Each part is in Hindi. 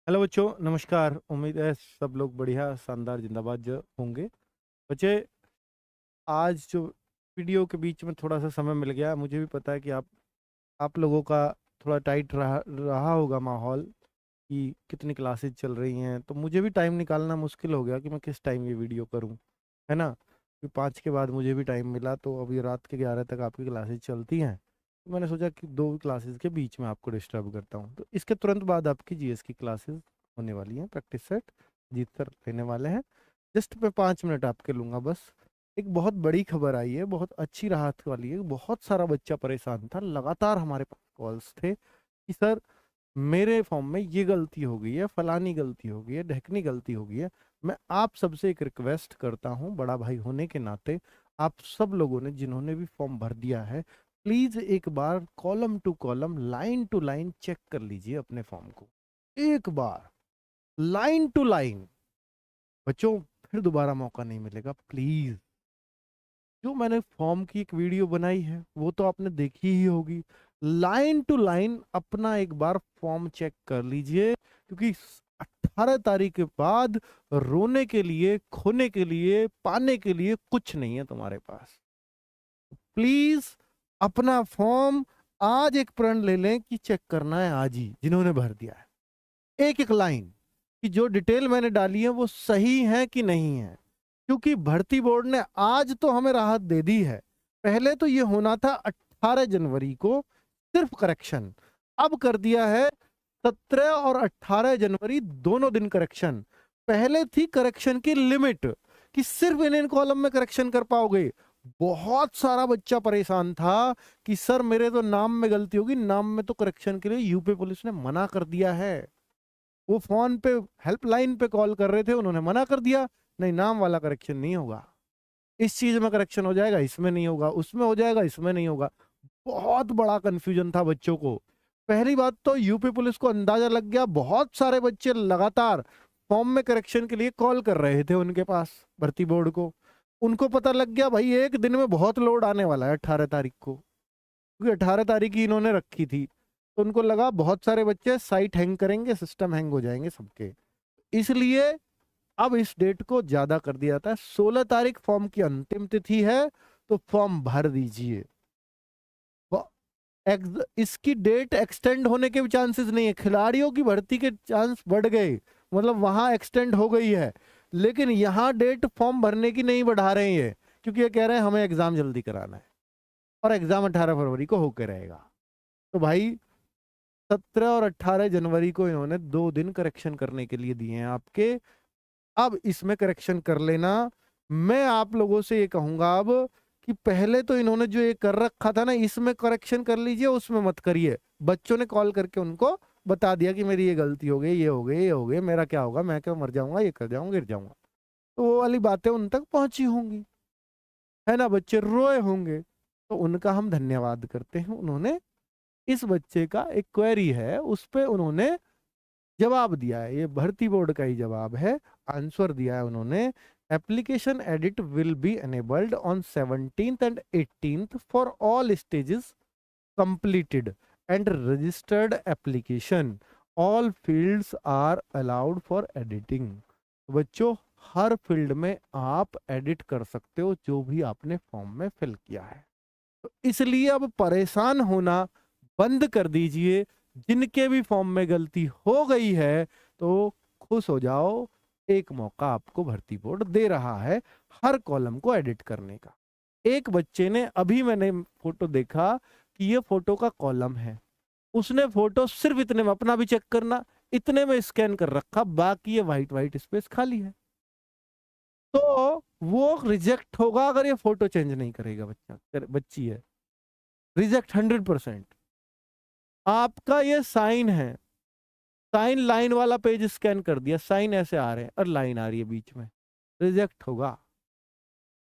हेलो बच्चों, नमस्कार। उम्मीद है सब लोग बढ़िया शानदार जिंदाबाद जो होंगे। बच्चे, आज जो वीडियो के बीच में थोड़ा सा समय मिल गया, मुझे भी पता है कि आप लोगों का थोड़ा टाइट रहा होगा माहौल कि कितनी क्लासेस चल रही हैं, तो मुझे भी टाइम निकालना मुश्किल हो गया कि मैं किस टाइम ये वीडियो करूं, है ना। फिर 5 के बाद मुझे भी टाइम मिला, तो अभी रात के 11 तक आपकी क्लासेस चलती हैं, तो मैंने सोचा कि दो क्लासेस के बीच में आपको डिस्टर्ब करता हूं। तो इसके तुरंत बाद आपकी जीएस की क्लासेस होने वाली हैं, प्रैक्टिस सेट जीत सर लेने वाले हैं। जस्ट मैं 5 मिनट आपके लूंगा बस। एक बहुत बड़ी खबर आई है, बहुत अच्छी राहत वाली है। बहुत सारा बच्चा परेशान था, लगातार हमारे पास कॉल्स थे कि सर मेरे फॉर्म में ये गलती हो गई है, फलानी गलती हो गई है, ढेकनी गलती हो गई है। मैं आप सबसे एक रिक्वेस्ट करता हूँ, बड़ा भाई होने के नाते, आप सब लोगों ने जिन्होंने भी फॉर्म भर दिया है, प्लीज एक बार column to column, line to line check कर लीजिए अपने फॉर्म को। एक बार लाइन टू लाइन। बच्चों, फिर दोबारा मौका नहीं मिलेगा, प्लीज। जो मैंने फॉर्म की एक वीडियो बनाई है वो तो आपने देखी ही होगी। लाइन टू लाइन अपना एक बार फॉर्म चेक कर लीजिए, क्योंकि 18 तारीख के बाद रोने के लिए, खोने के लिए, पाने के लिए कुछ नहीं है तुम्हारे पास। प्लीज अपना फॉर्म आज एक प्रण ले लें कि चेक करना है आज ही, जिन्होंने भर दिया है। एक एक लाइन कि जो डिटेल मैंने डाली है वो सही है कि नहीं है, क्योंकि भर्ती बोर्ड ने आज तो हमें राहत दे दी है। पहले तो ये होना था 18 जनवरी को सिर्फ करेक्शन, अब कर दिया है 17 और 18 जनवरी दोनों दिन करेक्शन। पहले थी करेक्शन की लिमिट कि सिर्फ इन कॉलम में करेक्शन कर पाओगे। बहुत सारा बच्चा परेशान था कि सर मेरे तो नाम में गलती होगी, नाम में तो करेक्शन के लिए यूपी पुलिस ने मना कर दिया है। वो फोन पे हेल्पलाइन पे कॉल कर रहे थे, उन्होंने मना कर दिया, नहीं नाम वाला करेक्शन नहीं होगा, इस चीज में करेक्शन हो जाएगा, इसमें नहीं होगा, उसमें हो जाएगा, इसमें नहीं होगा। बहुत बड़ा कंफ्यूजन था बच्चों को। पहली बात तो यूपी पुलिस को अंदाजा लग गया, बहुत सारे बच्चे लगातार फॉर्म में करेक्शन के लिए कॉल कर रहे थे उनके पास, भर्ती बोर्ड को। उनको पता लग गया भाई एक दिन में बहुत लोड आने वाला है 18 तारीख को, क्योंकि 18 तारीख ही इन्होंने रखी थी। तो उनको लगा बहुत सारे बच्चे साइट हैंग करेंगे, सिस्टम हैंग हो जाएंगे सबके, इसलिए अब इस डेट को ज्यादा कर दिया जाता है। 16 तारीख फॉर्म की अंतिम तिथि है, तो फॉर्म भर दीजिए। इसकी डेट एक्सटेंड होने के भी चांसेस नहीं है। खिलाड़ियों की भर्ती के चांस बढ़ गए, मतलब वहां एक्सटेंड हो गई है, लेकिन यहाँ डेट फॉर्म भरने की नहीं बढ़ा रहे हैं ये, क्योंकि ये कह रहे हैं हमें एग्जाम जल्दी कराना है, और एग्जाम 18 फरवरी को होकर रहेगा। तो भाई 17 और 18 जनवरी को इन्होंने 2 दिन करेक्शन करने के लिए दिए हैं आपके। अब इसमें करेक्शन कर लेना। मैं आप लोगों से ये कहूंगा अब कि पहले तो इन्होंने जो ये कर रखा था ना, इसमें करेक्शन कर लीजिए, उसमें मत करिए। बच्चों ने कॉल करके उनको बता दिया कि मेरी ये गलती हो गई, ये हो गई, ये हो गई, मेरा क्या होगा, मैं क्या मर जाऊंगा, ये कर जाऊंगा, गिर जाऊंगा। तो वो वाली बातें उन तक पहुंची होंगी, है ना। बच्चे रोए होंगे, तो उनका हम धन्यवाद करते हैं। उन्होंने इस बच्चे का एक क्वेरी है, उस पे उन्होंने जवाब दिया है। ये भर्ती बोर्ड का ही जवाब है, आंसर दिया है उन्होंने। Application edit will be enabled on 17th and 18th for all stages completed and registered application. All fields are allowed for editing. बच्चों, हर फील्ड में आप एडिट कर सकते हो जो भी आपने फॉर्म में फिल किया है। तो इसलिए अब परेशान होना बंद कर दीजिए। जिनके भी फॉर्म में गलती हो गई है तो खुश हो जाओ, एक मौका आपको भर्ती बोर्ड दे रहा है हर कॉलम को एडिट करने का। एक बच्चे ने, अभी मैंने फोटो देखा कि ये फोटो का कॉलम है, उसने फोटो सिर्फ इतने में, अपना भी चेक करना, इतने में स्कैन कर रखा, बाकी ये व्हाइट व्हाइट स्पेस खाली है। तो वो रिजेक्ट होगा अगर ये फोटो चेंज नहीं करेगा। बच्चा, बच्ची है, रिजेक्ट 100%। आपका ये साइन है, साइन लाइन वाला पेज स्कैन कर दिया, साइन ऐसे आ रहे हैं और लाइन आ रही है बीच में, रिजेक्ट होगा।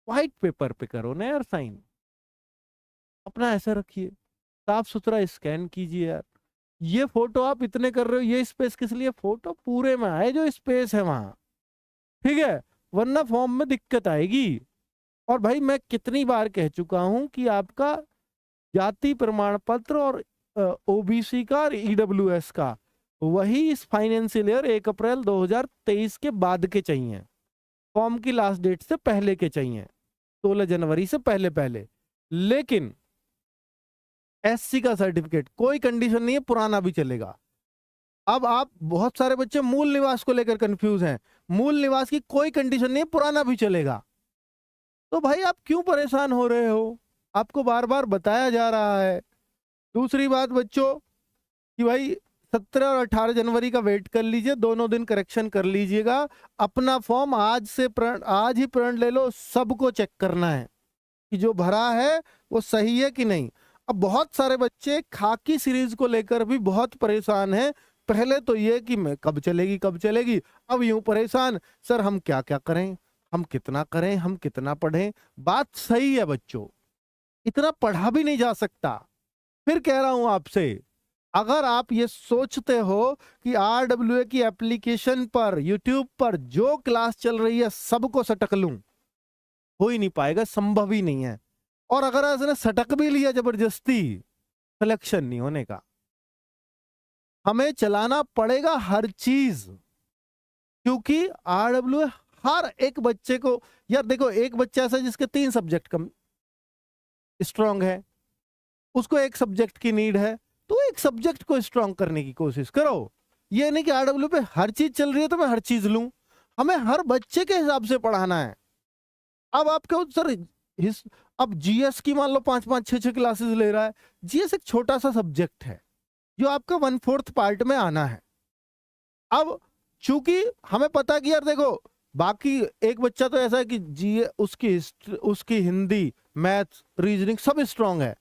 व्हाइट पेपर पे करो ना यार साइन, अपना ऐसा रखिए, साफ सुथरा स्कैन कीजिए यार। ये फोटो आप इतने कर रहे हो, ये स्पेस किस लिए, फोटो पूरे में आए जो स्पेस है वहां, ठीक है, वरना फॉर्म में दिक्कत आएगी। और भाई मैं कितनी बार कह चुका हूं कि आपका जाति प्रमाण पत्र और ओबीसी का और ईडब्ल्यूएस का वही इस फाइनेंशियल ईयर 1 अप्रैल 2023 के बाद के चाहिए, फॉर्म की लास्ट डेट से पहले के चाहिए, 16 जनवरी से पहले पहले। लेकिन एससी का सर्टिफिकेट कोई कंडीशन नहीं है, पुराना भी चलेगा। अब आप बहुत सारे बच्चे मूल निवास को लेकर कंफ्यूज हैं, मूल निवास की कोई कंडीशन नहीं है, पुराना भी चलेगा। तो भाई आप क्यों परेशान हो रहे हो? आपको बार बार बताया जा रहा है। दूसरी बात बच्चों कि भाई 17 और 18 जनवरी का वेट कर लीजिए, दोनों दिन करेक्शन कर लीजिएगा। अपना फॉर्म आज ही प्रिंट ले लो, सबको चेक करना है कि जो भरा है वो सही है कि नहीं। अब बहुत सारे बच्चे खाकी सीरीज को लेकर भी बहुत परेशान हैं। पहले तो ये कि मैं कब चलेगी कब चलेगी, अब यूं परेशान सर हम क्या क्या करें, हम कितना करें, हम कितना पढ़ें। बात सही है बच्चों, इतना पढ़ा भी नहीं जा सकता। फिर कह रहा हूं आपसे, अगर आप ये सोचते हो कि RWA की एप्लीकेशन पर यूट्यूब पर जो क्लास चल रही है सबको सटक लूं, हो ही नहीं पाएगा, संभव ही नहीं है। और अगर उसने सटक भी लिया जबरदस्ती, सिलेक्शन नहीं होने का। हमें चलाना पड़ेगा हर चीज, क्योंकि RWA हर एक बच्चे को, यार देखो एक बच्चा ऐसा जिसके 3 सब्जेक्ट कम स्ट्रांग है, उसको एक सब्जेक्ट की नीड है, तो एक सब्जेक्ट को स्ट्रांग करने की कोशिश करो। ये नहीं कि RWA पे हर चीज चल रही है तो मैं हर चीज लूं। हमें हर बच्चे के हिसाब से पढ़ाना है। अब आपके सर अब जीएस की मान लो 5-5 6-6 क्लासेस ले रहा है। जीएस एक छोटा सा सब्जेक्ट है जो आपका 1/4 पार्ट में आना है। अब चूंकि हमें पता कि यार देखो बाकी एक बच्चा तो ऐसा है कि उसकी हिंदी, मैथ्स, रीजनिंग सब स्ट्रांग है।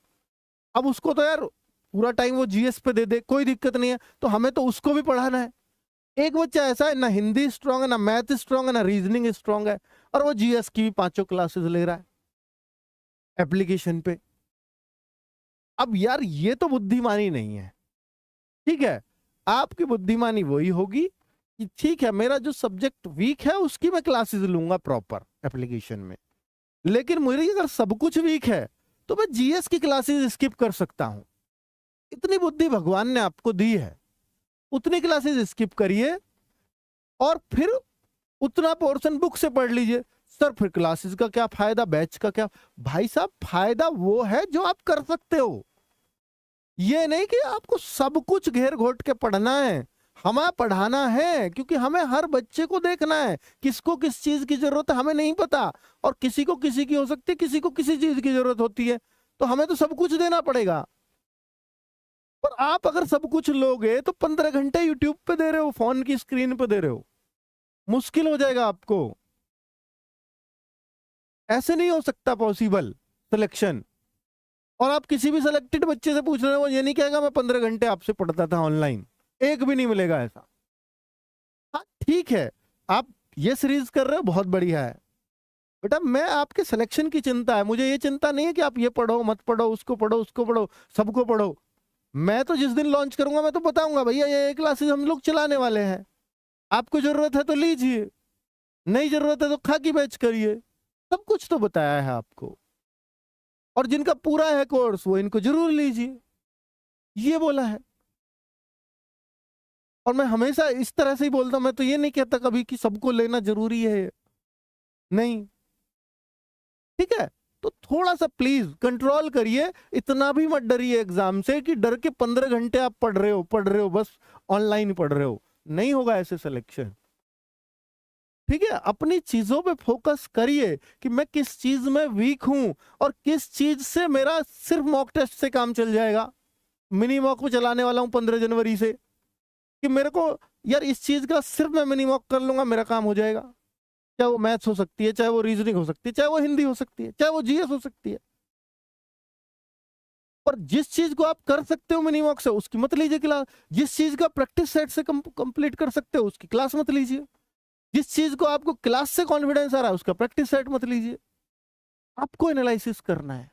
अब उसको तो यार पूरा टाइम वो जीएस पे दे दे, कोई दिक्कत नहीं है, तो हमें तो उसको भी पढ़ाना है। एक बच्चा ऐसा है ना हिंदी स्ट्रांग है, ना मैथ स्ट्रांग है, ना रीजनिंग स्ट्रांग है, और वो जीएस की भी 5 क्लासेस ले रहा है एप्लीकेशन पे। अब यार ये तो बुद्धिमानी नहीं है। ठीक है, आपकी बुद्धिमानी वही होगी कि ठीक है मेरा जो सब्जेक्ट वीक है उसकी मैं क्लासेस लूंगा प्रॉपर एप्लीकेशन में, लेकिन मेरी अगर सब कुछ वीक है तो मैं जीएस की क्लासेस स्किप कर सकता हूं। इतनी बुद्धि भगवान ने आपको दी है, उतनी क्लासेस स्किप करिए और फिर उतना पोर्शन बुक से पढ़ लीजिए। सर फिर क्लासेस का क्या फायदा, बैच का क्या? भाई साहब फायदा वो है जो आप कर सकते हो, ये नहीं कि आपको सब कुछ घेर घोट के पढ़ना है। हमें पढ़ाना है क्योंकि हमें हर बच्चे को देखना है, किसको किस चीज की जरूरत है हमें नहीं पता, और किसी को किसी की हो सकती है, किसी को किसी चीज की जरूरत होती है, तो हमें तो सब कुछ देना पड़ेगा। पर आप अगर सब कुछ लोगे तो 15 घंटे यूट्यूब पे दे रहे हो, फोन की स्क्रीन पे दे रहे हो, मुश्किल हो जाएगा आपको। ऐसे नहीं हो सकता पॉसिबल सिलेक्शन। और आप किसी भी सिलेक्टेड बच्चे से पूछ रहे हो, वो ये नहीं कहेगा मैं 15 घंटे आपसे पढ़ता था ऑनलाइन, एक भी नहीं मिलेगा ऐसा। हाँ ठीक है, आप ये सीरीज कर रहे हो बहुत बढ़िया है बेटा, मैं आपके सिलेक्शन की चिंता है, मुझे ये चिंता नहीं है कि आप ये पढ़ो मत पढ़ो, उसको पढ़ो उसको पढ़ो सबको पढ़ो। मैं तो जिस दिन लॉन्च करूंगा मैं तो बताऊंगा भैया ये क्लासेस हम लोग चलाने वाले हैं, आपको जरूरत है तो लीजिए, नहीं जरूरत है तो खाकी बैच करिए। सब कुछ तो बताया है आपको, और जिनका पूरा है कोर्स वो इनको जरूर लीजिए, ये बोला है। और मैं हमेशा इस तरह से ही बोलता हूं, मैं तो ये नहीं कहता कभी कि सबको लेना जरूरी है, नहीं। ठीक है, तो थोड़ा सा प्लीज कंट्रोल करिए, इतना भी मत डरिए एग्जाम से कि डर के 15 घंटे आप पढ़ रहे हो बस ऑनलाइन पढ़ रहे हो, नहीं होगा ऐसे सिलेक्शन। ठीक है, अपनी चीजों पे फोकस करिए कि मैं किस चीज में वीक हूं और किस चीज से मेरा सिर्फ मॉक टेस्ट से काम चल जाएगा। मिनी मॉक में चलाने वाला हूं 15 जनवरी से, कि मेरे को यार इस चीज का सिर्फ मैं मिनी मॉक कर लूंगा मेरा काम हो जाएगा। चाहे वो मैथ्स हो सकती है, चाहे वो रीजनिंग हो सकती है, चाहे वो हिंदी हो सकती है, चाहे वो जीएस हो सकती है। और जिस चीज को आप कर सकते हो मिनी मॉक से उसकी मत लीजिए क्लास, जिस चीज का प्रैक्टिस सेट से कंप्लीट कर सकते हो उसकी क्लास मत लीजिए, जिस चीज को आपको क्लास से कॉन्फिडेंस आ रहा है उसका प्रैक्टिस सेट मत लीजिए। आपको एनालिसिस करना है।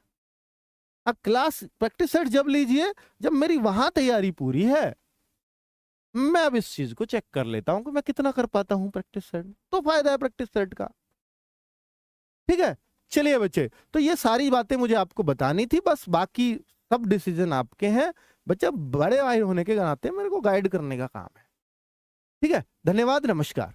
आप क्लास प्रैक्टिस सेट जब लीजिए जब मेरी वहां तैयारी पूरी है, मैं अब इस चीज को चेक कर लेता हूं कि मैं कितना कर पाता हूं प्रैक्टिस सेट, तो फायदा है प्रैक्टिस सेट का। ठीक है, चलिए बच्चे, तो ये सारी बातें मुझे आपको बतानी थी, बस बाकी सब डिसीजन आपके हैं। बच्चा बड़े भाई होने के नाते मेरे को गाइड करने का काम है। ठीक है, धन्यवाद, नमस्कार।